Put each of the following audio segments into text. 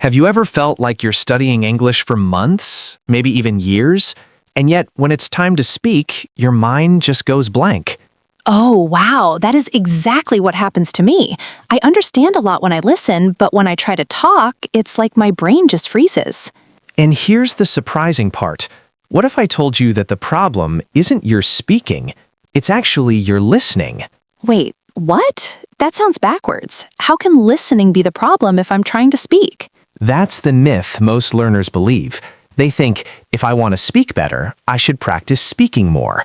Have you ever felt like you're studying English for months, maybe even years, and yet when it's time to speak, your mind just goes blank? Oh, wow, that is exactly what happens to me. I understand a lot when I listen, but when I try to talk, it's like my brain just freezes. And here's the surprising part. What if I told you that the problem isn't your speaking, it's actually your listening? Wait, what? That sounds backwards. How can listening be the problem if I'm trying to speak? That's the myth most learners believe. They think, if I want to speak better, I should practice speaking more.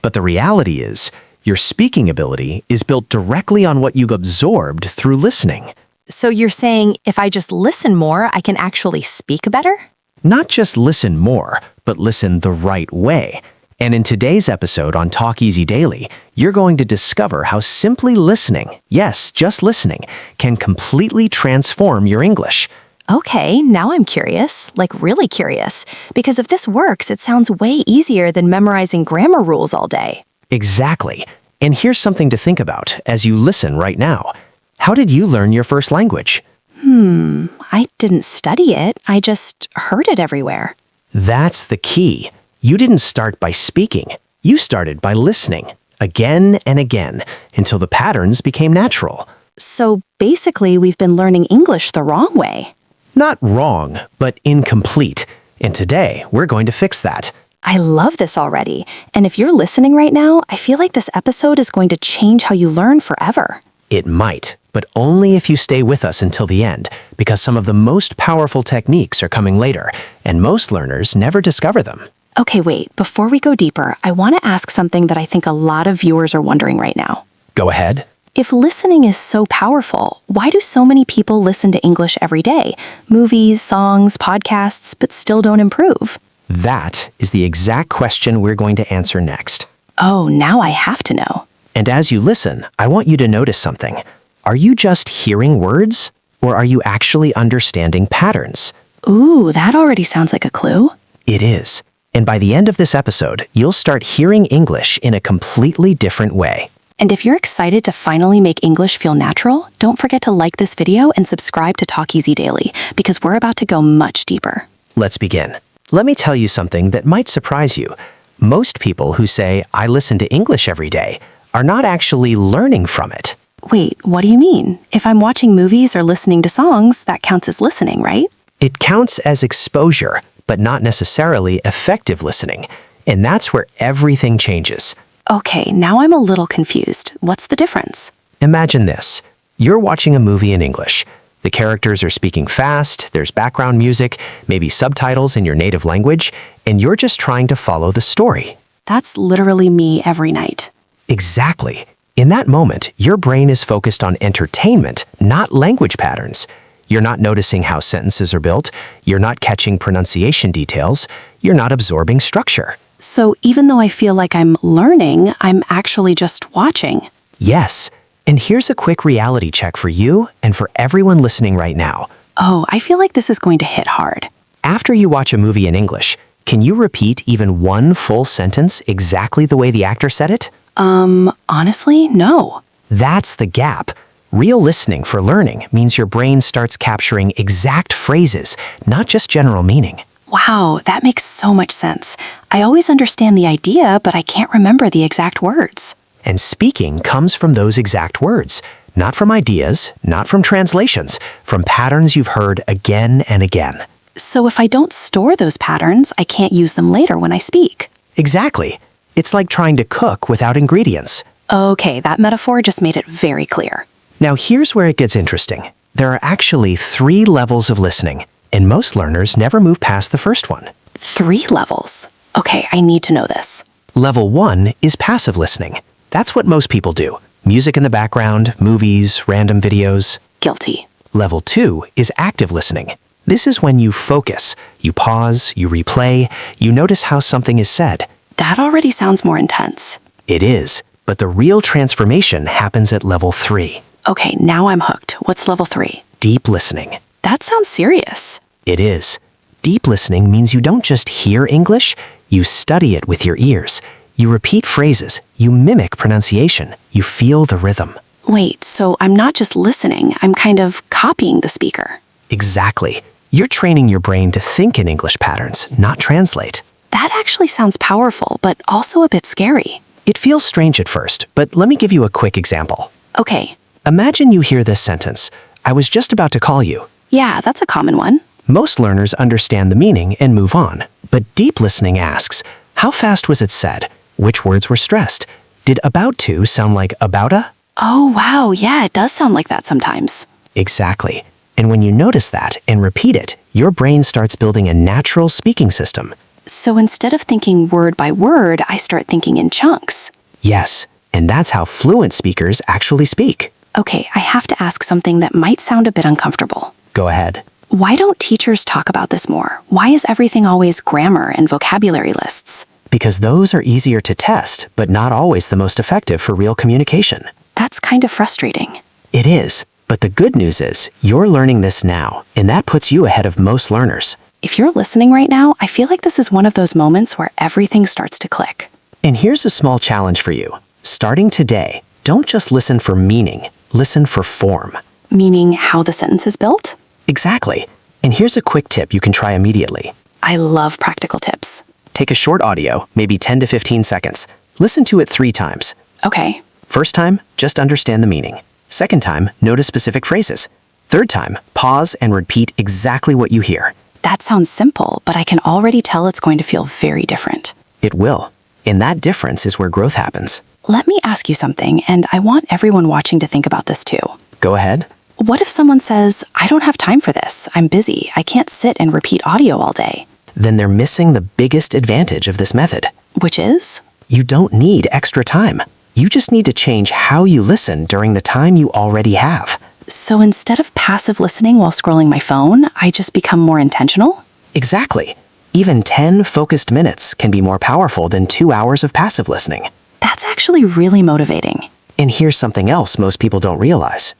But the reality is, your speaking ability is built directly on what you've absorbed through listening. So you're saying if I just listen more, I can actually speak better? Not just listen more, but listen the right way. And in today's episode on Talk Easy Daily, you're going to discover how simply listening, yes, just listening, can completely transform your English. Okay, now I'm curious, like really curious, because if this works, it sounds way easier than memorizing grammar rules all day. Exactly. And here's something to think about as you listen right now. How did you learn your first language? I didn't study it, I just heard it everywhere. That's the key. You didn't start by speaking. You started by listening, again and again, until the patterns became natural. So basically, we've been learning English the wrong way. Not wrong, but incomplete. And today, we're going to fix that. I love this already. And if you're listening right now, I feel like this episode is going to change how you learn forever. It might, but only if you stay with us until the end, because some of the most powerful techniques are coming later, and most learners never discover them. Okay, wait, before we go deeper, I want to ask something that I think a lot of viewers are wondering right now. Go ahead. If listening is so powerful, why do so many people listen to English every day? Movies, songs, podcasts, but still don't improve? That is the exact question we're going to answer next. Oh, now I have to know. And as you listen, I want you to notice something. Are you just hearing words, or are you actually understanding patterns? Ooh, that already sounds like a clue. It is. And by the end of this episode, you'll start hearing English in a completely different way. And if you're excited to finally make English feel natural, don't forget to like this video and subscribe to Talk Easy Daily, because we're about to go much deeper. Let's begin. Let me tell you something that might surprise you. Most people who say, I listen to English every day, are not actually learning from it. Wait, what do you mean? If I'm watching movies or listening to songs, that counts as listening, right? It counts as exposure, but not necessarily effective listening. And that's where everything changes. Okay, now I'm a little confused. What's the difference? Imagine this. You're watching a movie in English. The characters are speaking fast, there's background music, maybe subtitles in your native language, and you're just trying to follow the story. That's literally me every night. Exactly. In that moment, your brain is focused on entertainment, not language patterns. You're not noticing how sentences are built, you're not catching pronunciation details, you're not absorbing structure. So even though I feel like I'm learning, I'm actually just watching. Yes. And here's a quick reality check for you and for everyone listening right now. Oh, I feel like this is going to hit hard. After you watch a movie in English, can you repeat even one full sentence exactly the way the actor said it? Honestly, no. That's the gap. Real listening for learning means your brain starts capturing exact phrases, not just general meaning. Wow, that makes so much sense. I always understand the idea, but I can't remember the exact words. And speaking comes from those exact words, not from ideas, not from translations, from patterns you've heard again and again. So if I don't store those patterns, I can't use them later when I speak. Exactly. It's like trying to cook without ingredients. Okay, that metaphor just made it very clear. Now here's where it gets interesting. There are actually 3 levels of listening, and most learners never move past the first one. 3 levels. Okay, I need to know this. Level 1 is passive listening. That's what most people do. Music in the background, movies, random videos. Guilty. Level 2 is active listening. This is when you focus, you pause, you replay, you notice how something is said. That already sounds more intense. It is, but the real transformation happens at level 3. Okay, now I'm hooked. What's level 3? Deep listening. That sounds serious. It is. Deep listening means you don't just hear English, you study it with your ears. You repeat phrases, you mimic pronunciation, you feel the rhythm. Wait, so I'm not just listening, I'm kind of copying the speaker. Exactly. You're training your brain to think in English patterns, not translate. That actually sounds powerful, but also a bit scary. It feels strange at first, but let me give you a quick example. Okay. Imagine you hear this sentence, "I was just about to call you." Yeah, that's a common one. Most learners understand the meaning and move on, but deep listening asks, how fast was it said? Which words were stressed? Did about to sound like abouta? Oh, wow. Yeah, it does sound like that sometimes. Exactly. And when you notice that and repeat it, your brain starts building a natural speaking system. So instead of thinking word by word, I start thinking in chunks. Yes, and that's how fluent speakers actually speak. Okay, I have to ask something that might sound a bit uncomfortable. Go ahead. Why don't teachers talk about this more? Why is everything always grammar and vocabulary lists? Because those are easier to test, but not always the most effective for real communication. That's kind of frustrating. It is, but the good news is you're learning this now, and that puts you ahead of most learners. If you're listening right now, I feel like this is one of those moments where everything starts to click. And here's a small challenge for you. Starting today, don't just listen for meaning, listen for form. Meaning how the sentence is built? Exactly. And here's a quick tip you can try immediately. I love practical tips. Take a short audio, maybe 10 to 15 seconds. Listen to it 3 times. Okay. First time, just understand the meaning. Second time, notice specific phrases. Third time, pause and repeat exactly what you hear. That sounds simple, but I can already tell it's going to feel very different. It will. And that difference is where growth happens. Let me ask you something, and I want everyone watching to think about this too. Go ahead. What if someone says, I don't have time for this, I'm busy, I can't sit and repeat audio all day? Then they're missing the biggest advantage of this method. Which is? You don't need extra time. You just need to change how you listen during the time you already have. So instead of passive listening while scrolling my phone, I just become more intentional? Exactly. Even 10 focused minutes can be more powerful than 2 hours of passive listening. That's actually really motivating. And here's something else most people don't realize.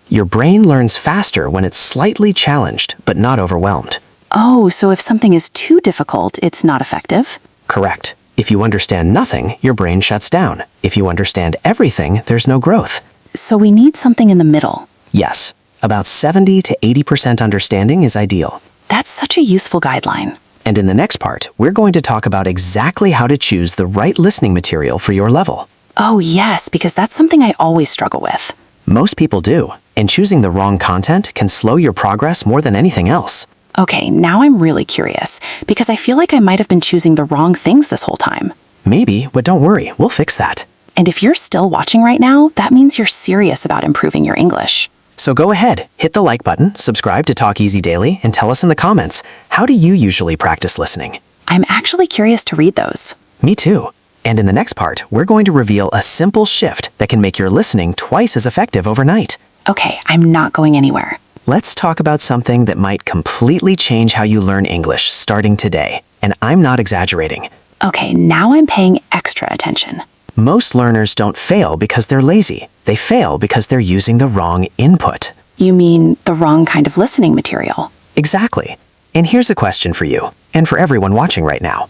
Your brain learns faster when it's slightly challenged, but not overwhelmed. Oh, so if something is too difficult, it's not effective? Correct. If you understand nothing, your brain shuts down. If you understand everything, there's no growth. So we need something in the middle. Yes, about 70 to 80% understanding is ideal. That's such a useful guideline. And in the next part, we're going to talk about exactly how to choose the right listening material for your level. Oh yes, because that's something I always struggle with. Most people do, and choosing the wrong content can slow your progress more than anything else. Okay, now I'm really curious, because I feel like I might have been choosing the wrong things this whole time. Maybe, but don't worry, we'll fix that. And if you're still watching right now, that means you're serious about improving your English. So go ahead, hit the like button, subscribe to Talk Easy Daily, and tell us in the comments, how do you usually practice listening? I'm actually curious to read those. Me too. And in the next part, we're going to reveal a simple shift that can make your listening twice as effective overnight. Okay, I'm not going anywhere. Let's talk about something that might completely change how you learn English starting today. And I'm not exaggerating. Okay, now I'm paying extra attention. Most learners don't fail because they're lazy. They fail because they're using the wrong input. You mean the wrong kind of listening material? Exactly. And here's a question for you, and for everyone watching right now.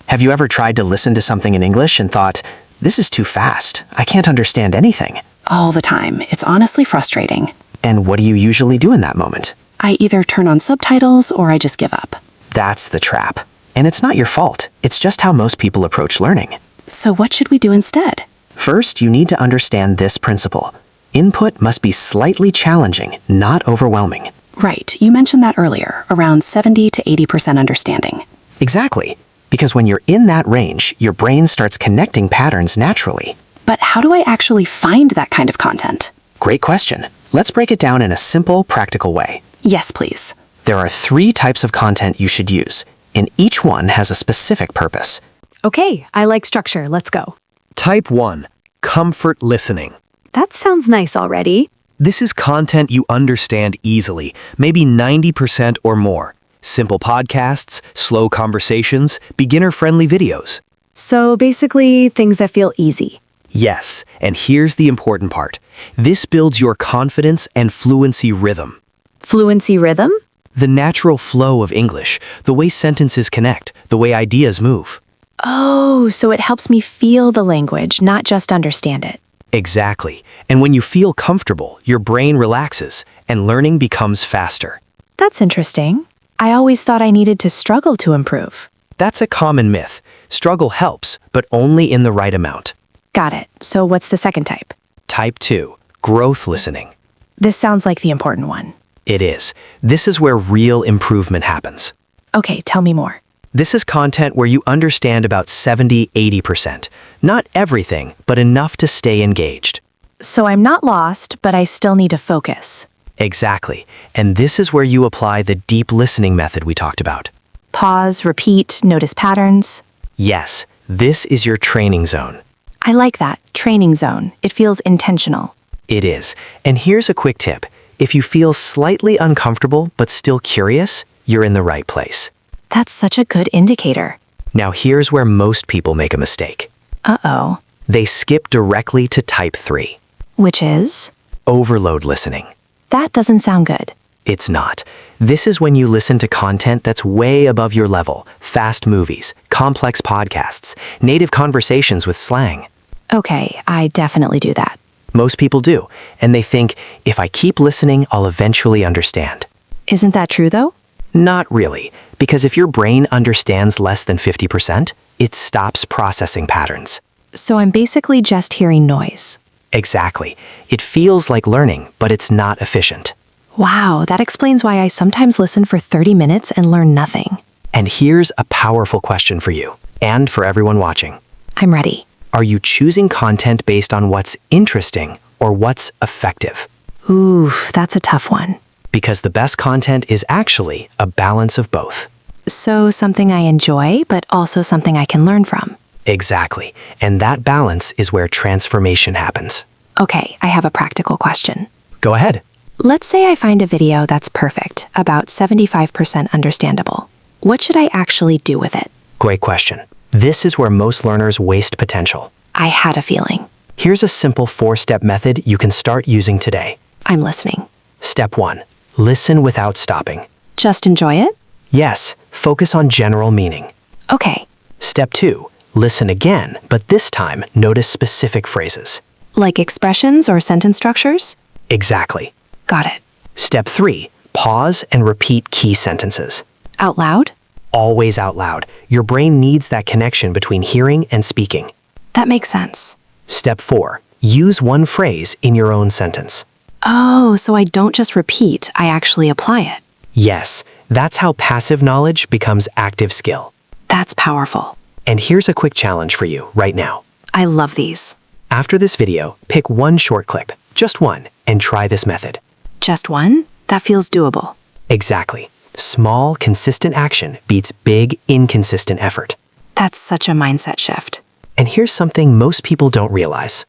Have you ever tried to listen to something in English and thought, this is too fast, I can't understand anything? All the time. It's honestly frustrating. And what do you usually do in that moment? I either turn on subtitles or I just give up. That's the trap. And it's not your fault. It's just how most people approach learning. So what should we do instead? First, you need to understand this principle. Input must be slightly challenging, not overwhelming. Right, you mentioned that earlier, around 70 to 80% understanding. Exactly. Because when you're in that range, your brain starts connecting patterns naturally. But how do I actually find that kind of content? Great question. Let's break it down in a simple, practical way. Yes, please. There are 3 types of content you should use, and each one has a specific purpose. Okay, I like structure. Let's go. Type 1. Comfort listening. That sounds nice already. This is content you understand easily, maybe 90% or more. Simple podcasts, slow conversations, beginner-friendly videos. So basically, things that feel easy. Yes, and here's the important part. This builds your confidence and fluency rhythm. Fluency rhythm? The natural flow of English, the way sentences connect, the way ideas move. Oh, so it helps me feel the language, not just understand it. Exactly. And when you feel comfortable, your brain relaxes, and learning becomes faster. That's interesting. I always thought I needed to struggle to improve. That's a common myth. Struggle helps, but only in the right amount. Got it. So what's the second type? Type 2, growth listening. This sounds like the important one. It is. This is where real improvement happens. Okay, tell me more. This is content where you understand about 70-80%. Not everything, but enough to stay engaged. So I'm not lost, but I still need to focus. Exactly. And this is where you apply the deep listening method we talked about. Pause, repeat, notice patterns. Yes, this is your training zone. I like that. Training zone. It feels intentional. It is. And here's a quick tip. If you feel slightly uncomfortable but still curious, you're in the right place. That's such a good indicator. Now here's where most people make a mistake. Uh-oh. They skip directly to type 3, Which is? overload listening. That doesn't sound good. It's not. This is when you listen to content that's way above your level, fast movies, complex podcasts, native conversations with slang. Okay, I definitely do that. Most people do, and they think, if I keep listening, I'll eventually understand. Isn't that true, though? Not really, because if your brain understands less than 50%, it stops processing patterns. So I'm basically just hearing noise. Exactly. It feels like learning, but it's not efficient. Wow, that explains why I sometimes listen for 30 minutes and learn nothing. And here's a powerful question for you, and for everyone watching. I'm ready. Are you choosing content based on what's interesting or what's effective? Oof, that's a tough one. Because the best content is actually a balance of both. So something I enjoy, but also something I can learn from. Exactly. And that balance is where transformation happens. Okay, I have a practical question. Go ahead. Let's say I find a video that's perfect, about 75% understandable. What should I actually do with it? Great question. This is where most learners waste potential. I had a feeling. Here's a simple 4-step method you can start using today. I'm listening. Step 1. Listen without stopping. Just enjoy it? Yes, focus on general meaning. Okay. Step 2. Listen again, but this time notice specific phrases. Like expressions or sentence structures? Exactly. Got it. Step 3. Pause and repeat key sentences. Out loud? Always out loud. Your brain needs that connection between hearing and speaking. That makes sense. Step 4. Use one phrase in your own sentence. Oh, so I don't just repeat, I actually apply it. Yes, that's how passive knowledge becomes active skill. That's powerful. And here's a quick challenge for you right now. I love these. After this video, pick one short clip, just one, and try this method. Just one? That feels doable. Exactly. Small, consistent action beats big, inconsistent effort. That's such a mindset shift. And here's something most people don't realize.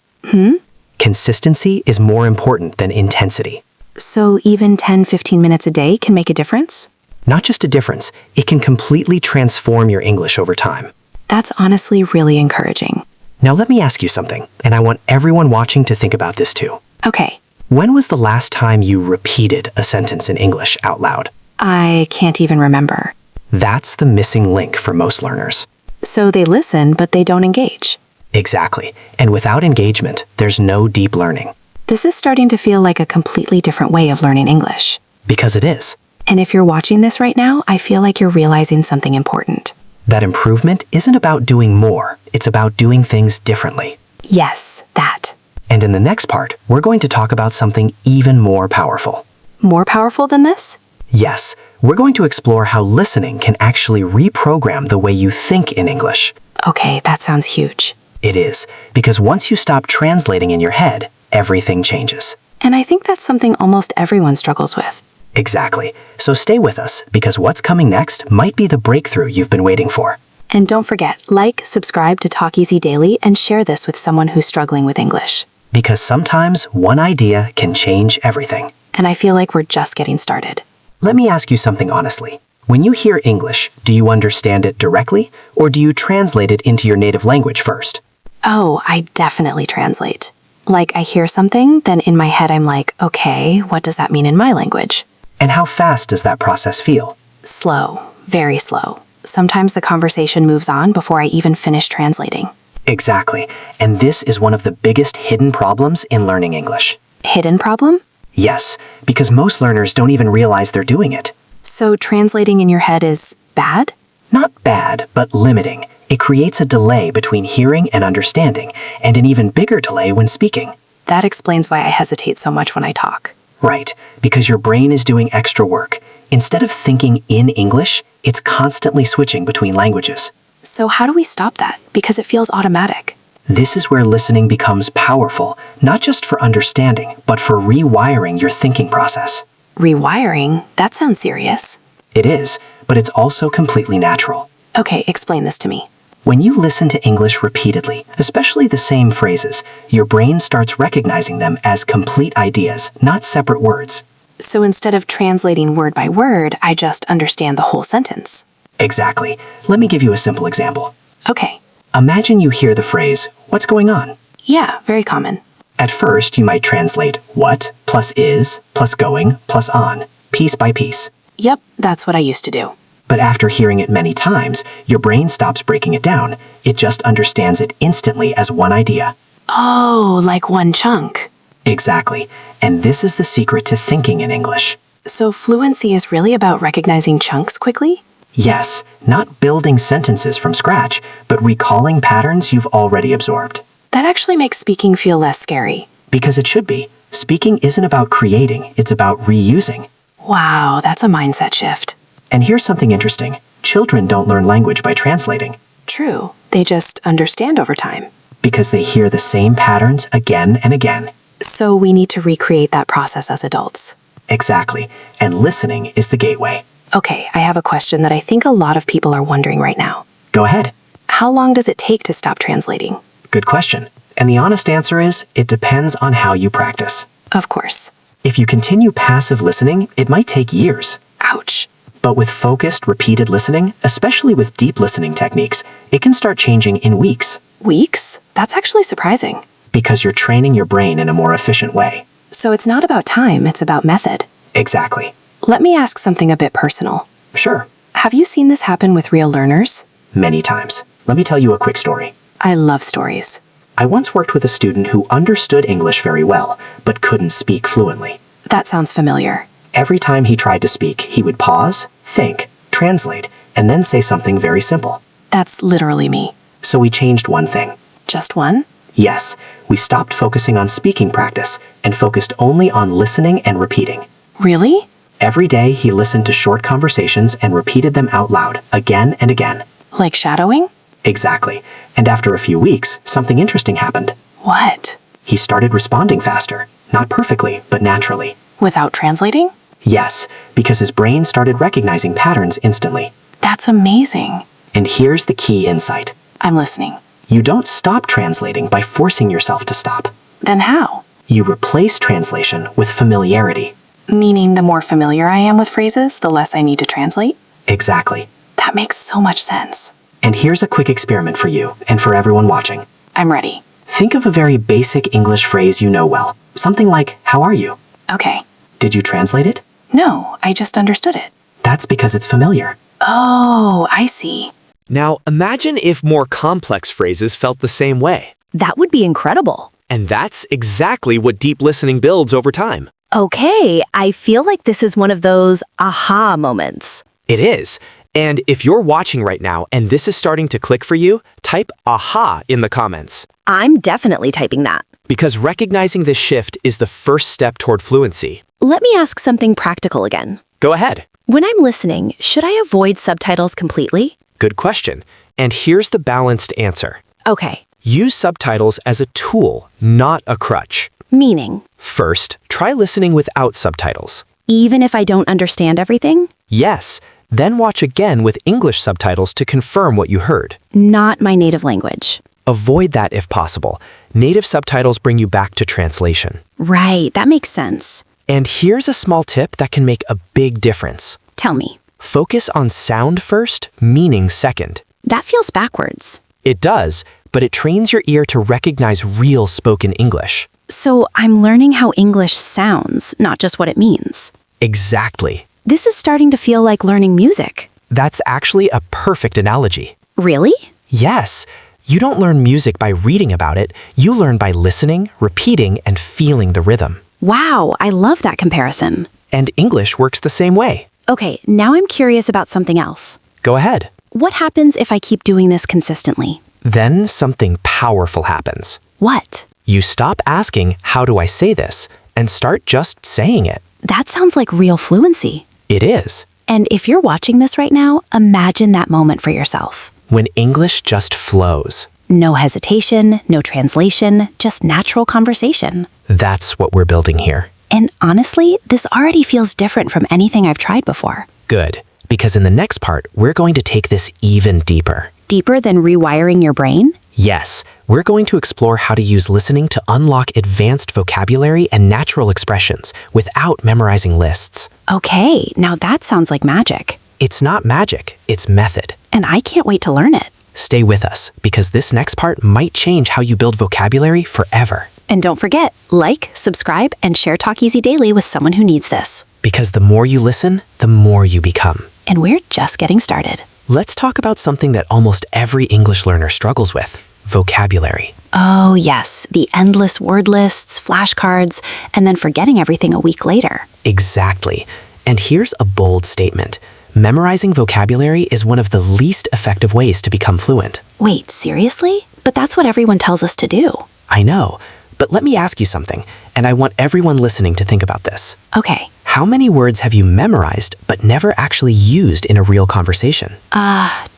Consistency is more important than intensity. So even 10-15 minutes a day can make a difference? Not just a difference, it can completely transform your English over time. That's honestly really encouraging. Now let me ask you something, and I want everyone watching to think about this too. Okay, When was the last time you repeated a sentence in English out loud? I can't even remember. That's the missing link for most learners. So they listen, but they don't engage. Exactly. And without engagement, there's no deep learning. This is starting to feel like a completely different way of learning English. Because it is. And if you're watching this right now, I feel like you're realizing something important. That improvement isn't about doing more, it's about doing things differently. Yes, that. And in the next part, we're going to talk about something even more powerful. More powerful than this? Yes, we're going to explore how listening can actually reprogram the way you think in English. Okay, that sounds huge. It is, because once you stop translating in your head, everything changes. And I think that's something almost everyone struggles with. Exactly. So stay with us, because what's coming next might be the breakthrough you've been waiting for. And don't forget, like, subscribe to Talk Easy Daily, and share this with someone who's struggling with English. Because sometimes one idea can change everything. And I feel like we're just getting started. Let me ask you something honestly. When you hear English, do you understand it directly, or do you translate it into your native language first? Oh, I definitely translate. Like, I hear something, then in my head I'm like, okay, what does that mean in my language? And how fast does that process feel? Slow, very slow. Sometimes the conversation moves on before I even finish translating. Exactly. And this is one of the biggest hidden problems in learning English. Hidden problem? Yes, because most learners don't even realize they're doing it. So translating in your head is bad? Not bad, but limiting. It creates a delay between hearing and understanding, and an even bigger delay when speaking. That explains why I hesitate so much when I talk. Right, because your brain is doing extra work. Instead of thinking in English, it's constantly switching between languages. So how do we stop that? Because it feels automatic. This is where listening becomes powerful, not just for understanding, but for rewiring your thinking process. Rewiring? That sounds serious. It is, but it's also completely natural. Okay, explain this to me. When you listen to English repeatedly, especially the same phrases, your brain starts recognizing them as complete ideas, not separate words. So instead of translating word by word, I just understand the whole sentence. Exactly. Let me give you a simple example. Okay. Imagine you hear the phrase, "What's going on?" Yeah, very common. At first, you might translate what plus is plus going plus on, piece by piece. Yep, that's what I used to do. But after hearing it many times, your brain stops breaking it down. It just understands it instantly as one idea. Oh, like one chunk. Exactly. And this is the secret to thinking in English. So fluency is really about recognizing chunks quickly? Yes, not building sentences from scratch, but recalling patterns you've already absorbed. That actually makes speaking feel less scary. Because it should be. Speaking isn't about creating, it's about reusing. Wow, that's a mindset shift. And here's something interesting. Children don't learn language by translating. True. They just understand over time. Because they hear the same patterns again and again. So we need to recreate that process as adults. Exactly. And listening is the gateway. Okay, I have a question that I think a lot of people are wondering right now. Go ahead. How long does it take to stop translating? Good question. And the honest answer is, it depends on how you practice. Of course. If you continue passive listening, it might take years. Ouch. But with focused, repeated listening, especially with deep listening techniques, it can start changing in weeks. Weeks? That's actually surprising. Because you're training your brain in a more efficient way. So it's not about time, it's about method. Exactly. Let me ask something a bit personal. Sure. Have you seen this happen with real learners? Many times. Let me tell you a quick story. I love stories. I once worked with a student who understood English very well, but couldn't speak fluently. That sounds familiar. Every time he tried to speak, he would pause, think, translate, and then say something very simple. That's literally me. So we changed one thing. Just one? Yes, we stopped focusing on speaking practice and focused only on listening and repeating. Really? Every day, he listened to short conversations and repeated them out loud, again and again. Like shadowing? Exactly. And after a few weeks, something interesting happened. What? He started responding faster. Not perfectly, but naturally. Without translating? Yes, because his brain started recognizing patterns instantly. That's amazing. And here's the key insight. I'm listening. You don't stop translating by forcing yourself to stop. Then how? You replace translation with familiarity. Meaning the more familiar I am with phrases, the less I need to translate? Exactly. That makes so much sense. And here's a quick experiment for you and for everyone watching. I'm ready. Think of a very basic English phrase you know well. Something like, "How are you?" Okay. Did you translate it? No, I just understood it. That's because it's familiar. Oh, I see. Now, imagine if more complex phrases felt the same way. That would be incredible. And that's exactly what deep listening builds over time. Okay, I feel like this is one of those aha moments. It is. And if you're watching right now and this is starting to click for you, type aha in the comments. I'm definitely typing that. Because recognizing this shift is the first step toward fluency. Let me ask something practical again. Go ahead. When I'm listening, should I avoid subtitles completely? Good question. And here's the balanced answer. Okay, Use subtitles as a tool, not a crutch. meaning, First, try listening without subtitles. even if I don't understand everything? Yes, then watch again with English subtitles to confirm what you heard. Not my native language. Avoid that if possible. Native subtitles bring you back to translation. Right, that makes sense. And here's a small tip that can make a big difference. Tell me. Focus on sound first, meaning second. That feels backwards. It does, but it trains your ear to recognize real spoken English. So I'm learning how English sounds, not just what it means. Exactly. This is starting to feel like learning music. That's actually a perfect analogy. Really? Yes. You don't learn music by reading about it. You learn by listening, repeating, and feeling the rhythm. Wow, I love that comparison. And English works the same way. Okay, now I'm curious about something else. Go ahead. What happens if I keep doing this consistently? Then something powerful happens. What? You stop asking, how do I say this, and start just saying it. That sounds like real fluency. It is. And if you're watching this right now, imagine that moment for yourself. When English just flows. No hesitation, no translation, just natural conversation. That's what we're building here. And honestly, this already feels different from anything I've tried before. Good, because in the next part, we're going to take this even deeper. Deeper than rewiring your brain? Yes, we're going to explore how to use listening to unlock advanced vocabulary and natural expressions without memorizing lists. Okay, now that sounds like magic. It's not magic, it's method. And I can't wait to learn it. Stay with us, because this next part might change how you build vocabulary forever. And don't forget, like, subscribe, and share Talk Easy Daily with someone who needs this. Because the more you listen, the more you become. And we're just getting started. Let's talk about something that almost every English learner struggles with: vocabulary. Oh, yes, the endless word lists, flashcards, and then forgetting everything a week later. Exactly. And here's a bold statement. Memorizing vocabulary is one of the least effective ways to become fluent. Wait, seriously? But that's what everyone tells us to do. I know, but let me ask you something, and I want everyone listening to think about this. Okay. How many words have you memorized but never actually used in a real conversation?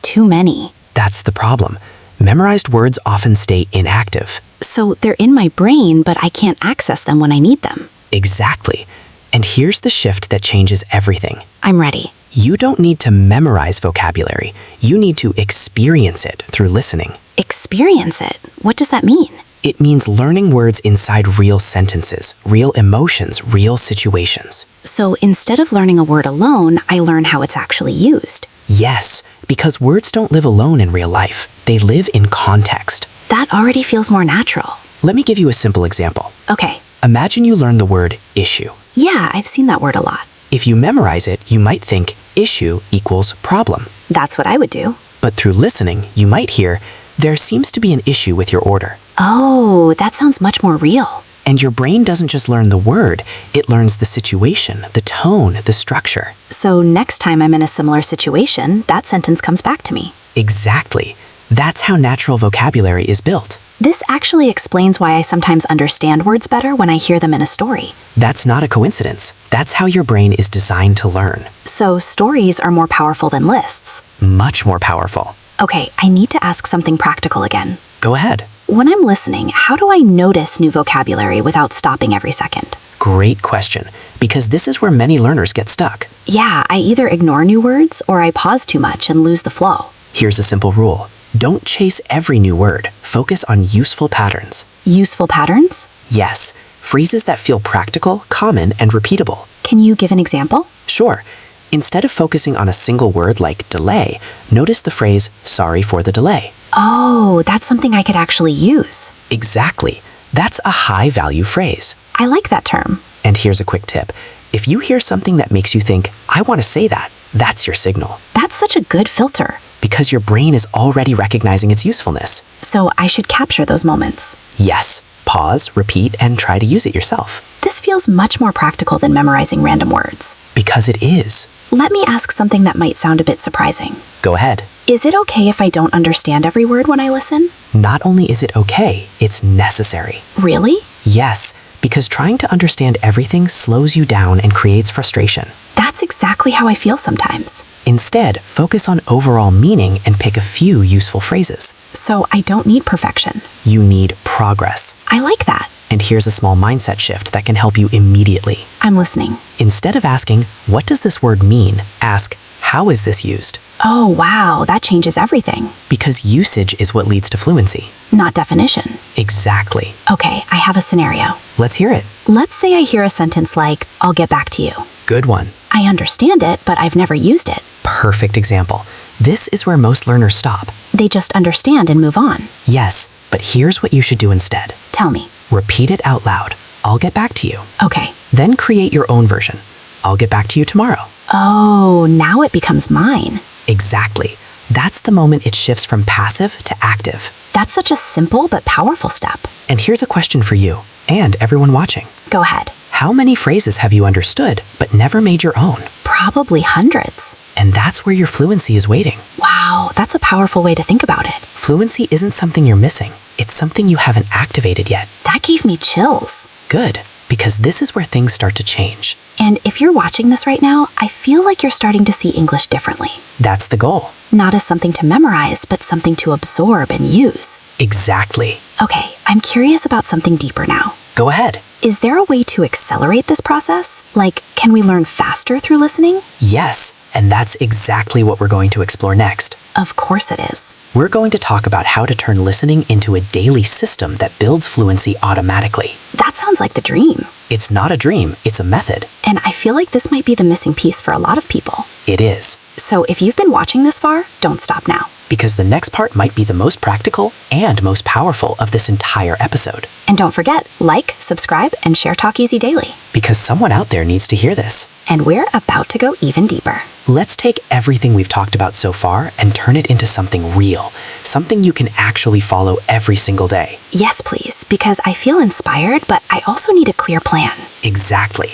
Too many. That's the problem. Memorized words often stay inactive. So they're in my brain, but I can't access them when I need them. Exactly. And here's the shift that changes everything. I'm ready. You don't need to memorize vocabulary. You need to experience it through listening. Experience it? What does that mean? It means learning words inside real sentences, real emotions, real situations. So instead of learning a word alone, I learn how it's actually used. Yes, because words don't live alone in real life. They live in context. That already feels more natural. Let me give you a simple example. Okay. Imagine you learn the word issue. Yeah, I've seen that word a lot. If you memorize it, you might think issue equals problem. That's what I would do. But through listening, you might hear, there seems to be an issue with your order. Oh, that sounds much more real. And your brain doesn't just learn the word, it learns the situation, the tone, the structure. So next time I'm in a similar situation, that sentence comes back to me. Exactly. That's how natural vocabulary is built. This actually explains why I sometimes understand words better when I hear them in a story. That's not a coincidence. That's how your brain is designed to learn. So stories are more powerful than lists. Much more powerful. Okay, I need to ask something practical again. Go ahead. When I'm listening, how do I notice new vocabulary without stopping every second? Great question, because this is where many learners get stuck. Yeah, I either ignore new words or I pause too much and lose the flow. Here's a simple rule. Don't chase every new word. Focus on useful patterns. Useful patterns? Yes, phrases that feel practical, common, and repeatable. Can you give an example? Sure. Instead of focusing on a single word like delay, notice the phrase, sorry for the delay. Oh, that's something I could actually use. Exactly. That's a high-value phrase. I like that term. And here's a quick tip. If you hear something that makes you think, I want to say that, that's your signal. That's such a good filter. Because your brain is already recognizing its usefulness. So I should capture those moments. Yes. Pause, repeat, and try to use it yourself. This feels much more practical than memorizing random words. Because it is. Let me ask something that might sound a bit surprising. Go ahead. Is it okay if I don't understand every word when I listen? Not only is it okay, it's necessary. Really? Yes, because trying to understand everything slows you down and creates frustration. That's exactly how I feel sometimes. Instead, focus on overall meaning and pick a few useful phrases. So I don't need perfection. You need progress. I like that. And here's a small mindset shift that can help you immediately. I'm listening. Instead of asking, what does this word mean? Ask, how is this used? Oh, wow, that changes everything. Because usage is what leads to fluency. Not definition. Exactly. Okay, I have a scenario. Let's hear it. Let's say I hear a sentence like, I'll get back to you. Good one. I understand it, but I've never used it. Perfect example. This is where most learners stop. They just understand and move on. Yes, but here's what you should do instead. Tell me. Repeat it out loud. I'll get back to you. Okay. Then create your own version. I'll get back to you tomorrow. Oh, now it becomes mine. Exactly. That's the moment it shifts from passive to active. That's such a simple but powerful step. And here's a question for you. and everyone watching. Go ahead. How many phrases have you understood but never made your own? Probably hundreds. And that's where your fluency is waiting. Wow, that's a powerful way to think about it. Fluency isn't something you're missing. It's something you haven't activated yet. That gave me chills. Good, because this is where things start to change. And if you're watching this right now, I feel like you're starting to see English differently. That's the goal. Not as something to memorize, but something to absorb and use. Exactly. Okay, I'm curious about something deeper now. Go ahead. Is there a way to accelerate this process? Like, can we learn faster through listening? Yes, and that's exactly what we're going to explore next. Of course it is. We're going to talk about how to turn listening into a daily system that builds fluency automatically. That sounds like the dream. It's not a dream, it's a method. And I feel like this might be the missing piece for a lot of people. It is. So if you've been watching this far, don't stop now. Because the next part might be the most practical and most powerful of this entire episode. And don't forget, like, subscribe, and share Talk Easy Daily. Because someone out there needs to hear this. And we're about to go even deeper. Let's take everything we've talked about so far and turn it into something real. Something you can actually follow every single day. Yes, please, because I feel inspired, but I also need a clear plan. Exactly.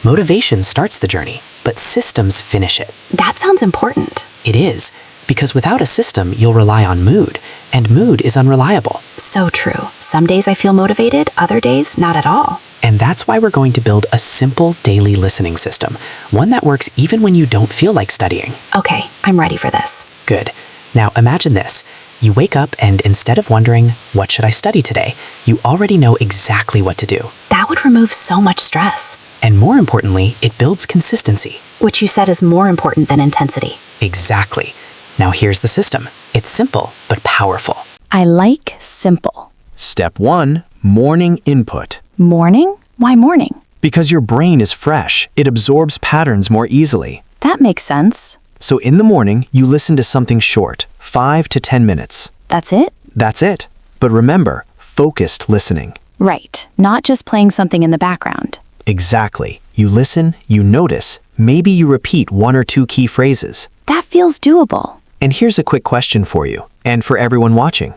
Motivation starts the journey, but systems finish it. That sounds important. It is, because without a system, you'll rely on mood, and mood is unreliable. So true. Some days I feel motivated, other days not at all. And that's why we're going to build a simple daily listening system, one that works even when you don't feel like studying. Okay, I'm ready for this. Good. Now imagine this. You wake up and instead of wondering, what should I study today? You already know exactly what to do. That would remove so much stress. And more importantly, it builds consistency. Which you said is more important than intensity. Exactly. Now here's the system. It's simple, but powerful. I like simple. Step 1. Morning input. Morning? Why morning? Because your brain is fresh, it absorbs patterns more easily. That makes sense. So in the morning, you listen to something short, 5 to 10 minutes. That's it? That's it. But remember, focused listening. Right. Not just playing something in the background. Exactly. You listen, you notice, maybe you repeat 1 or 2 key phrases. That feels doable. And here's a quick question for you, and for everyone watching.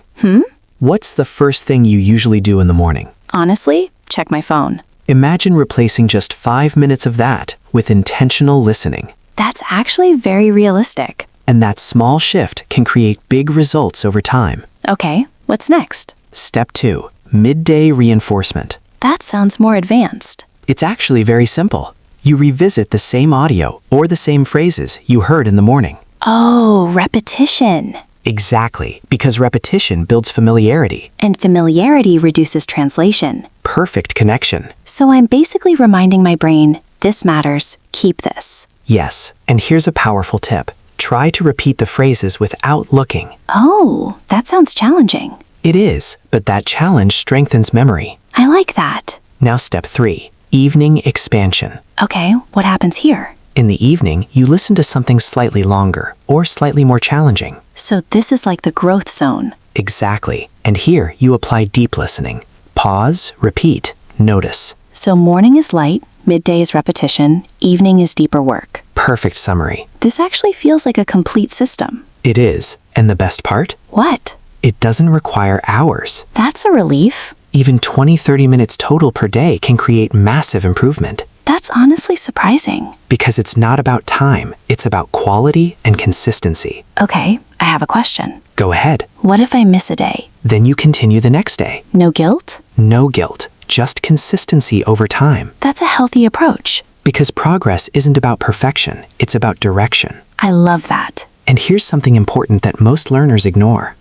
What's the first thing you usually do in the morning? Honestly, check my phone. Imagine replacing just 5 minutes of that with intentional listening. That's actually very realistic. And that small shift can create big results over time. Okay, what's next? Step 2. Midday reinforcement. That sounds more advanced. It's actually very simple. You revisit the same audio or the same phrases you heard in the morning. Oh, repetition. Exactly, because repetition builds familiarity. And familiarity reduces translation. Perfect connection. So I'm basically reminding my brain, this matters, keep this. Yes, and here's a powerful tip. Try to repeat the phrases without looking. Oh, that sounds challenging. It is, but that challenge strengthens memory. I like that. Now step 3. Evening expansion. Okay, what happens here? In the evening, you listen to something slightly longer or slightly more challenging. So this is like the growth zone. Exactly. And here you apply deep listening. Pause, repeat, notice. So morning is light, midday is repetition, evening is deeper work. Perfect summary. This actually feels like a complete system. It is. And the best part? What? It doesn't require hours. That's a relief. Even 20-30 minutes total per day can create massive improvement. That's honestly surprising. Because it's not about time, it's about quality and consistency. Okay, I have a question. Go ahead. What if I miss a day? Then you continue the next day. No guilt? No guilt, just consistency over time. That's a healthy approach. Because progress isn't about perfection, it's about direction. I love that. And here's something important that most learners ignore.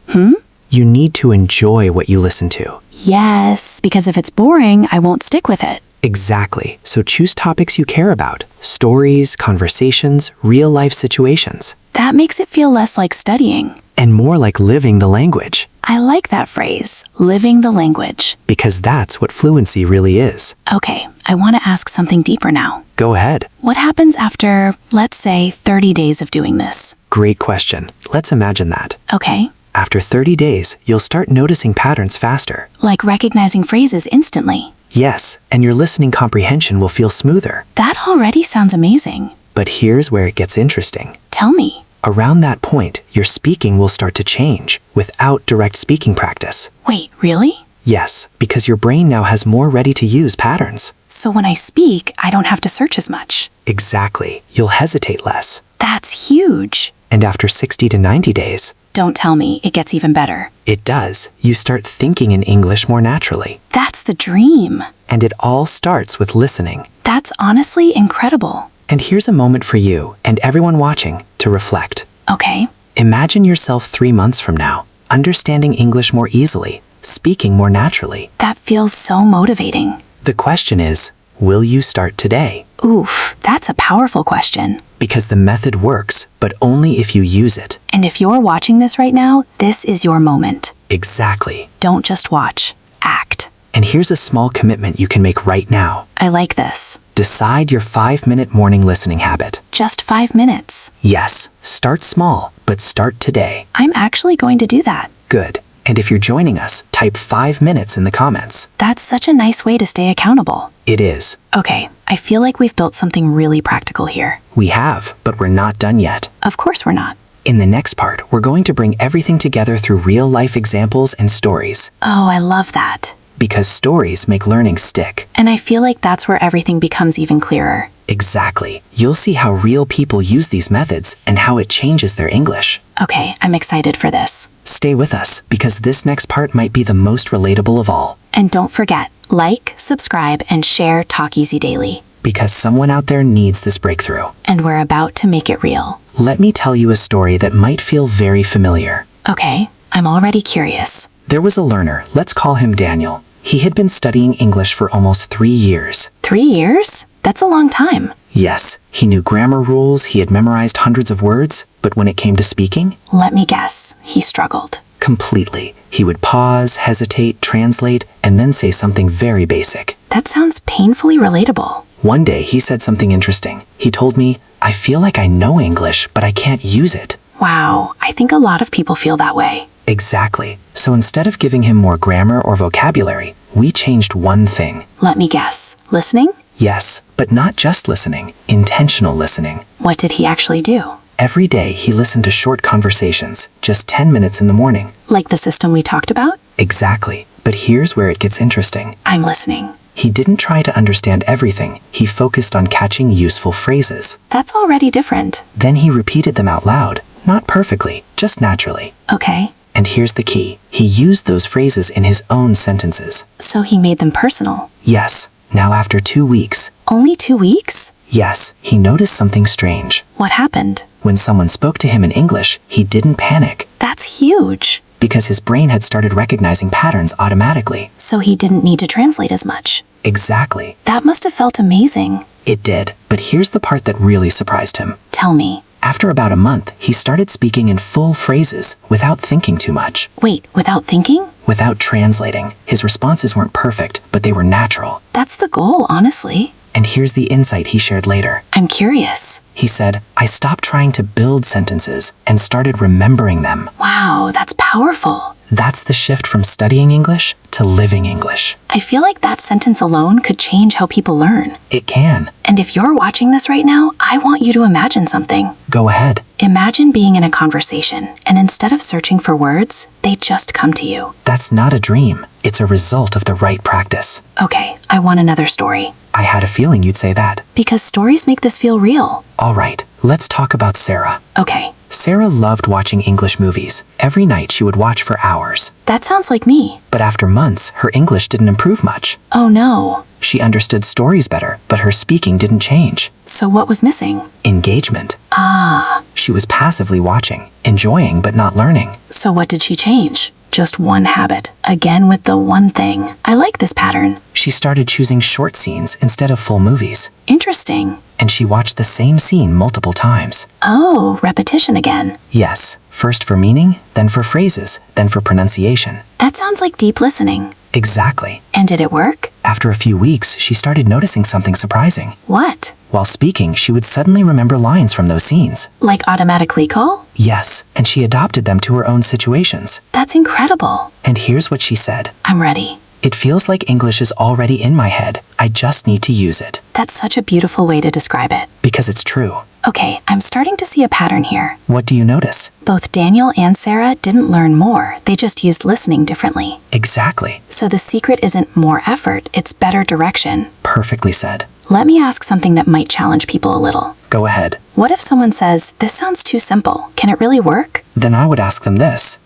You need to enjoy what you listen to. Yes, because if it's boring, I won't stick with it. Exactly. So choose topics you care about. Stories, conversations, real-life situations. That makes it feel less like studying. And more like living the language. I like that phrase, living the language. Because that's what fluency really is. Okay, I want to ask something deeper now. Go ahead. What happens after, let's say, 30 days of doing this? Great question. Let's imagine that. Okay. After 30 days, you'll start noticing patterns faster. Like recognizing phrases instantly. Yes, and your listening comprehension will feel smoother. That already sounds amazing. But here's where it gets interesting. Tell me. Around that point, your speaking will start to change without direct speaking practice. Wait, really? Yes, because your brain now has more ready-to-use patterns. So when I speak, I don't have to search as much. Exactly. You'll hesitate less. That's huge. And after 60 to 90 days, Don't tell me, it gets even better. it does. You start thinking in English more naturally. That's the dream. And it all starts with listening. That's honestly incredible. And here's a moment for you and everyone watching to reflect. Okay, Imagine yourself 3 months from now, understanding English more easily, speaking more naturally. that feels so motivating. The question is, will you start today? Oof, that's a powerful question. Because the method works, but only if you use it. And if you're watching this right now, this is your moment. Exactly. Don't just watch, act. And here's a small commitment you can make right now. I like this. Decide your 5-minute morning listening habit. Just 5 minutes. Yes, start small, but start today. I'm actually going to do that. Good. And if you're joining us, type 5 minutes in the comments. That's such a nice way to stay accountable. It is. Okay, I feel like we've built something really practical here. We have, but we're not done yet. Of course we're not. In the next part, we're going to bring everything together through real-life examples and stories. Oh, I love that. Because stories make learning stick. And I feel like that's where everything becomes even clearer. Exactly. You'll see how real people use these methods and how it changes their English. Okay, I'm excited for this. Stay with us, because this next part might be the most relatable of all. And don't forget, like, subscribe, and share Talk Easy Daily. Because someone out there needs this breakthrough. And we're about to make it real. Let me tell you a story that might feel very familiar. Okay, I'm already curious. There was a learner, let's call him Daniel. He had been studying English for almost 3 years. 3 years? That's a long time. Yes, he knew grammar rules, he had memorized hundreds of words, but when it came to speaking, Let me guess, he struggled. completely. He would pause, hesitate, translate, and then say something very basic. That sounds painfully relatable. One day he said something interesting. He told me, I feel like I know English, but I can't use it. Wow, I think a lot of people feel that way. Exactly. So instead of giving him more grammar or vocabulary, we changed one thing. Let me guess, listening? Yes, but not just listening, intentional listening. What did he actually do? Every day he listened to short conversations, just 10 minutes in the morning. Like the system we talked about? Exactly. But here's where it gets interesting. I'm listening. He didn't try to understand everything. He focused on catching useful phrases. That's already different. Then he repeated them out loud. Not perfectly, just naturally. Okay, And here's the key. He used those phrases in his own sentences. so he made them personal. Yes. Now after 2 weeks. Only 2 weeks? Yes, he noticed something strange. What happened? When someone spoke to him in English, he didn't panic. That's huge. Because his brain had started recognizing patterns automatically. So he didn't need to translate as much. Exactly. That must have felt amazing. It did. But here's the part that really surprised him. Tell me. After about a month, he started speaking in full phrases without thinking too much, Wait, without thinking? without translating. His responses weren't perfect, but they were natural. That's the goal, honestly. And here's the insight he shared later. I'm curious. He said, I stopped trying to build sentences and started remembering them. Wow, that's powerful. That's the shift from studying English to living English. I feel like that sentence alone could change how people learn. It can. And if you're watching this right now, I want you to imagine something. Go ahead. Imagine being in a conversation, and instead of searching for words, they just come to you. That's not a dream. It's a result of the right practice. Okay, I want another story. I had a feeling you'd say that. Because stories make this feel real. All right, let's talk about Sarah. Okay, Sarah loved watching English movies. Every night she would watch for hours. that sounds like me. But after months, her English didn't improve much. Oh no. She understood stories better, but her speaking didn't change. So what was missing? Engagement. Ah, She was passively watching, enjoying but not learning. so what did she change? Just one habit. Again with the one thing. I like this pattern. She started choosing short scenes instead of full movies. Interesting. And she watched the same scene multiple times. Oh, repetition again. Yes, first for meaning, then for phrases, then for pronunciation. That sounds like deep listening. Exactly. And did it work? After a few weeks, she started noticing something surprising. What? While speaking, she would suddenly remember lines from those scenes. Like automatic recall? Yes, and she adopted them to her own situations. That's incredible. And here's what she said. I'm ready. It feels like English is already in my head. I just need to use it. That's such a beautiful way to describe it. Because it's true. Okay, I'm starting to see a pattern here. What do you notice? Both Daniel and Sarah didn't learn more, they just used listening differently. Exactly. So the secret isn't more effort, it's better direction. Perfectly said. Let me ask something that might challenge people a little. Go ahead. What if someone says, "This sounds too simple. Can it really work?" Then I would ask them this.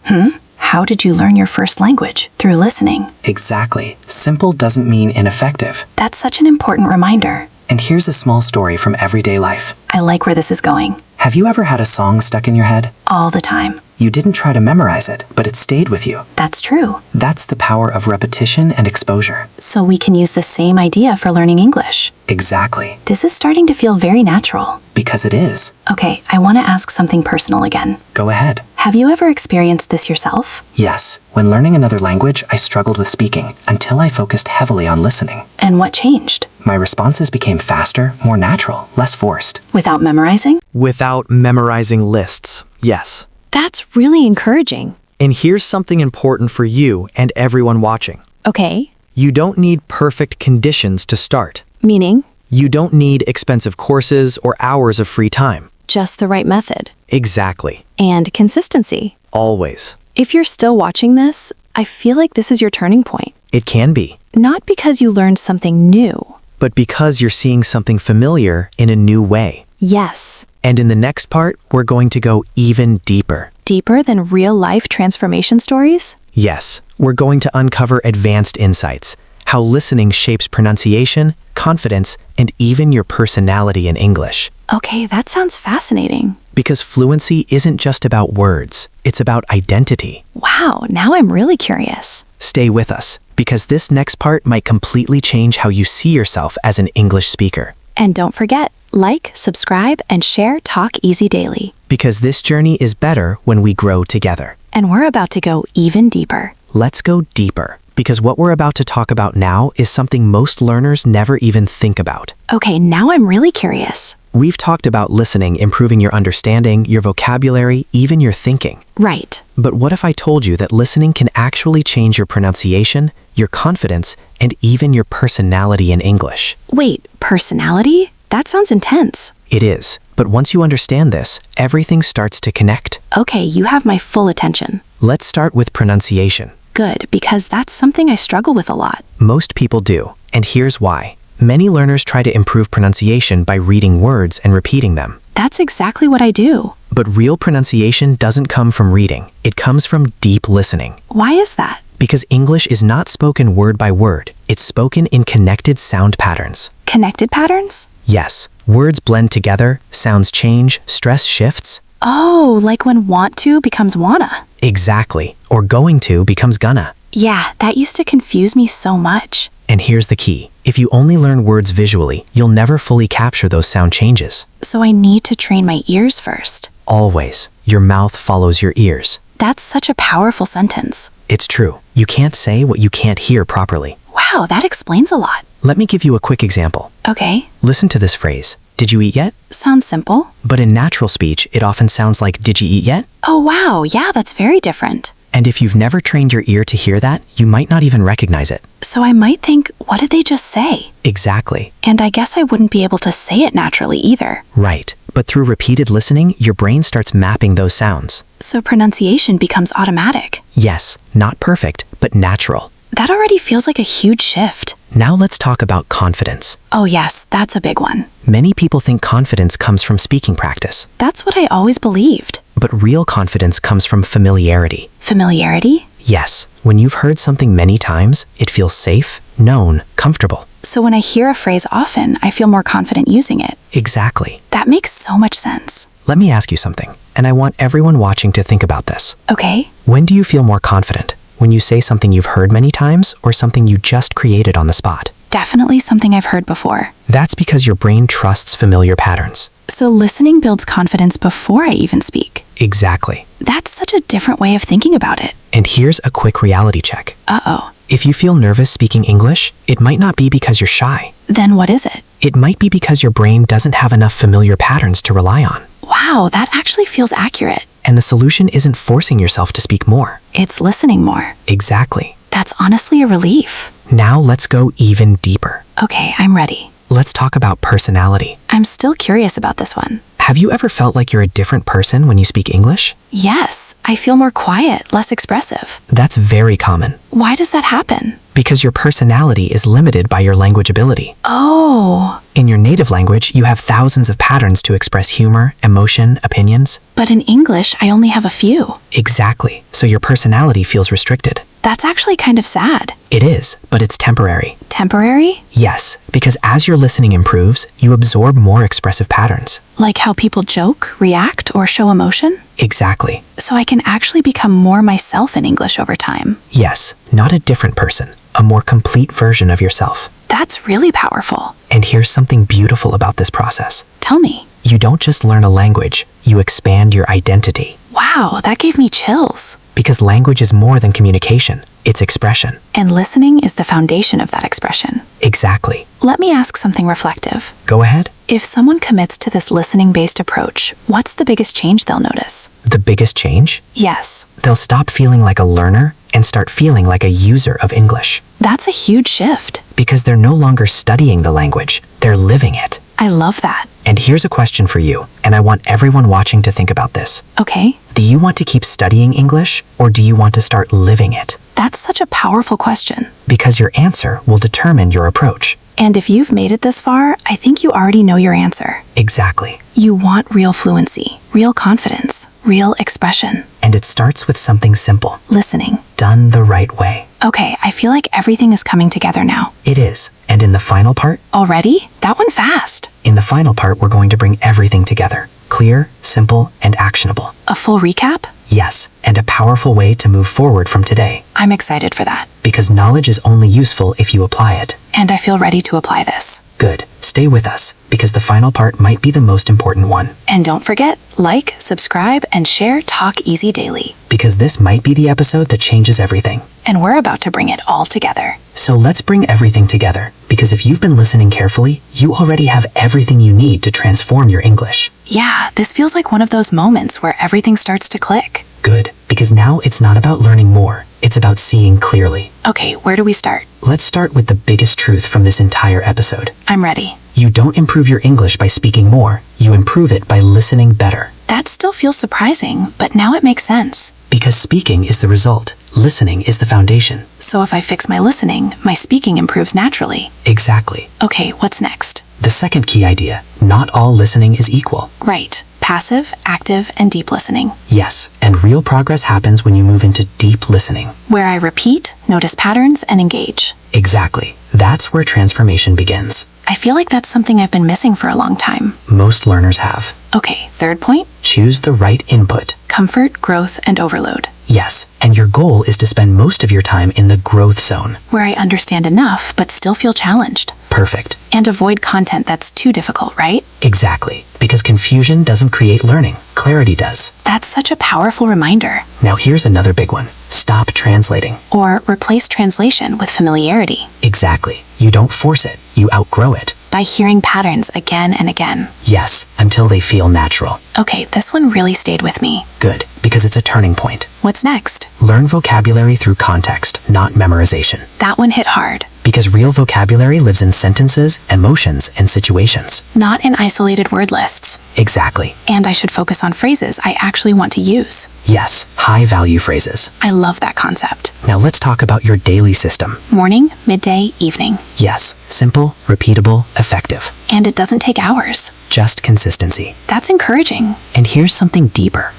How did you learn your first language? Through listening. Exactly. Simple doesn't mean ineffective. That's such an important reminder. And here's a small story from everyday life. I like where this is going. Have you ever had a song stuck in your head? All the time. You didn't try to memorize it, but it stayed with you. That's true. That's the power of repetition and exposure. So we can use the same idea for learning English. Exactly. This is starting to feel very natural. Because it is. Okay, I want to ask something personal again. Go ahead. Have you ever experienced this yourself? Yes. When learning another language, I struggled with speaking until I focused heavily on listening. And what changed? My responses became faster, more natural, less forced. Without memorizing? Without memorizing lists, yes. That's really encouraging. And here's something important for you and everyone watching. Okay. You don't need perfect conditions to start. Meaning? You don't need expensive courses or hours of free time. Just the right method. Exactly. And consistency. Always. If you're still watching this, I feel like this is your turning point. It can be. Not because you learned something new. But because you're seeing something familiar in a new way. Yes. And in the next part, we're going to go even deeper. Deeper than real-life transformation stories? Yes, we're going to uncover advanced insights, how listening shapes pronunciation, confidence, and even your personality in English. Okay, that sounds fascinating. Because fluency isn't just about words, it's about identity. Wow, now I'm really curious. Stay with us, because this next part might completely change how you see yourself as an English speaker. And don't forget, like, subscribe, and share Talk Easy Daily. Because this journey is better when we grow together. And we're about to go even deeper. Let's go deeper, because what we're about to talk about now is something most learners never even think about. Okay, now I'm really curious. We've talked about listening, improving your understanding, your vocabulary, even your thinking. Right. But what if I told you that listening can actually change your pronunciation, your confidence, and even your personality in English? Wait, personality? That sounds intense. It is. But once you understand this, everything starts to connect. Okay, you have my full attention. Let's start with pronunciation. Good, because that's something I struggle with a lot. Most people do, and here's why. Many learners try to improve pronunciation by reading words and repeating them. That's exactly what I do. But real pronunciation doesn't come from reading. It comes from deep listening. Why is that? Because English is not spoken word by word. It's spoken in connected sound patterns. Connected patterns? Yes, words blend together, sounds change, stress shifts. Oh, like when want to becomes wanna. Exactly. Or going to becomes gonna. Yeah, that used to confuse me so much. And here's the key. If you only learn words visually, you'll never fully capture those sound changes. So I need to train my ears first. Always. Your mouth follows your ears. That's such a powerful sentence. It's true. You can't say what you can't hear properly. Wow, that explains a lot. Let me give you a quick example. Okay. Listen to this phrase. Did you eat yet? Sounds simple. But in natural speech, it often sounds like, did you eat yet? Oh wow, yeah, that's very different. And if you've never trained your ear to hear that, you might not even recognize it. So I might think, what did they just say? Exactly. And I guess I wouldn't be able to say it naturally either. Right. But through repeated listening, your brain starts mapping those sounds. So pronunciation becomes automatic. Yes, not perfect, but natural. That already feels like a huge shift. Now let's talk about confidence. Oh yes, that's a big one. Many people think confidence comes from speaking practice. That's what I always believed. But real confidence comes from familiarity. Familiarity? Yes, when you've heard something many times, it feels safe, known, comfortable. So when I hear a phrase often, I feel more confident using it. Exactly. That makes so much sense. Let me ask you something, and I want everyone watching to think about this. Okay. When do you feel more confident? When you say something you've heard many times or something you just created on the spot? Definitely something I've heard before. That's because your brain trusts familiar patterns. So listening builds confidence before I even speak. Exactly. That's such a different way of thinking about it. And here's a quick reality check. Uh-oh. If you feel nervous speaking English, it might not be because you're shy. Then what is it? It might be because your brain doesn't have enough familiar patterns to rely on. Wow, that actually feels accurate. And the solution isn't forcing yourself to speak more. It's listening more. Exactly. That's honestly a relief. Now let's go even deeper. Okay, I'm ready. Let's talk about personality. I'm still curious about this one. Have you ever felt like you're a different person when you speak English? Yes, I feel more quiet, less expressive. That's very common. Why does that happen? Because your personality is limited by your language ability. Oh, In your native language, you have thousands of patterns to express humor, emotion, opinions. but in English, I only have a few. Exactly. So your personality feels restricted. That's actually kind of sad. It is, but it's temporary. Temporary? Yes, because as your listening improves, you absorb more expressive patterns. Like how people joke, react, or show emotion? Exactly. So I can actually become more myself in English over time. Yes, not a different person, a more complete version of yourself. That's really powerful. And here's something beautiful about this process. Tell me. You don't just learn a language, you expand your identity. Wow, that gave me chills. Because language is more than communication, it's expression. And listening is the foundation of that expression. Exactly. Let me ask something reflective. Go ahead. If someone commits to this listening-based approach, what's the biggest change they'll notice? The biggest change? Yes, They'll stop feeling like a learner and start feeling like a user of English. that's a huge shift. Because they're no longer studying the language, they're living it. I love that. And here's a question for you, and I want everyone watching to think about this. Okay, Do you want to keep studying English, or do you want to start living it? that's such a powerful question. Because your answer will determine your approach. And if you've made it this far, I think you already know your answer. Exactly. You want real fluency, real confidence, real expression, And it starts with something simple, listening. done the right way. Okay, I feel like everything is coming together now. It is. And in the final part? Already? That went fast. In the final part, we're going to bring everything together. Clear, simple, and actionable. A full recap? Yes, and a powerful way to move forward from today. I'm excited for that. Because knowledge is only useful if you apply it. And I feel ready to apply this. Good. Stay with us, because the final part might be the most important one. And don't forget, like, subscribe, and share Talk Easy Daily. Because this might be the episode that changes everything. And we're about to bring it all together. So let's bring everything together. Because if you've been listening carefully, you already have everything you need to transform your English. Yeah, this feels like one of those moments where everything starts to click. Good. Because now it's not about learning more. It's about seeing clearly. Okay, where do we start? Let's start with the biggest truth from this entire episode. I'm ready. You don't improve your English by speaking more. You improve it by listening better. That still feels surprising, but now it makes sense. Because speaking is the result. Listening is the foundation. So if I fix my listening, my speaking improves naturally. Exactly. Okay, what's next? The second key idea, not all listening is equal. Right. Passive, active, and deep listening. Yes, and real progress happens when you move into deep listening. Where I repeat, notice patterns, and engage. Exactly. That's where transformation begins. I feel like that's something I've been missing for a long time. Most learners have. Okay, third point, Choose the right input. comfort, growth, and overload. Yes, and your goal is to spend most of your time in the growth zone. Where I understand enough, but still feel challenged. Perfect. And avoid content that's too difficult, right? Exactly. Because confusion doesn't create learning. Clarity does. That's such a powerful reminder. Now here's another big one. Stop translating. Or replace translation with familiarity. Exactly. You don't force it. You outgrow it. By hearing patterns again and again. Yes, until they feel natural. Okay, this one really stayed with me. Good, because it's a turning point. What's next? Learn vocabulary through context, not memorization. That one hit hard. Because real vocabulary lives in sentences, emotions, and situations. Not in isolated word lists. Exactly. And I should focus on phrases I actually want to use. Yes, high-value phrases. I love that concept. Now let's talk about your daily system. Morning, midday, evening. Yes, simple, repeatable, effective. And it doesn't take hours. Just consistency. That's encouraging. And here's something deeper.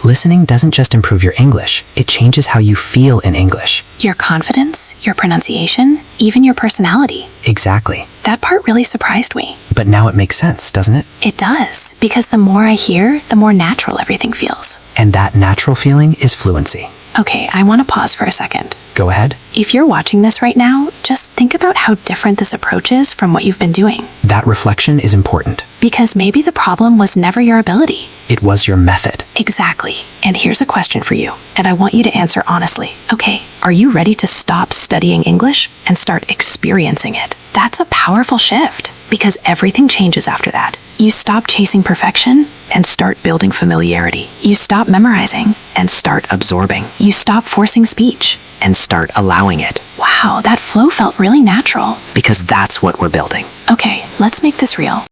Listening doesn't just improve your English, it changes how you feel in English. Your confidence, your pronunciation, even your personality. Exactly. That part really surprised me. But now it makes sense, doesn't it? It does, because the more I hear, the more natural everything feels. And that natural feeling is fluency. Okay, I want to pause for a second. Go ahead. If you're watching this right now, just think about how different this approach is from what you've been doing. That reflection is important. Because maybe the problem was never your ability. It was your method. Exactly. And here's a question for you, and I want you to answer honestly. Okay, are you ready to stop studying English and start experiencing it? That's a powerful shift, because everything changes after that. You stop chasing perfection and start building familiarity. You stop memorizing and start absorbing. You stop forcing speech And start allowing it. Wow, that flow felt really natural. Because that's what we're building. Okay, let's make this real.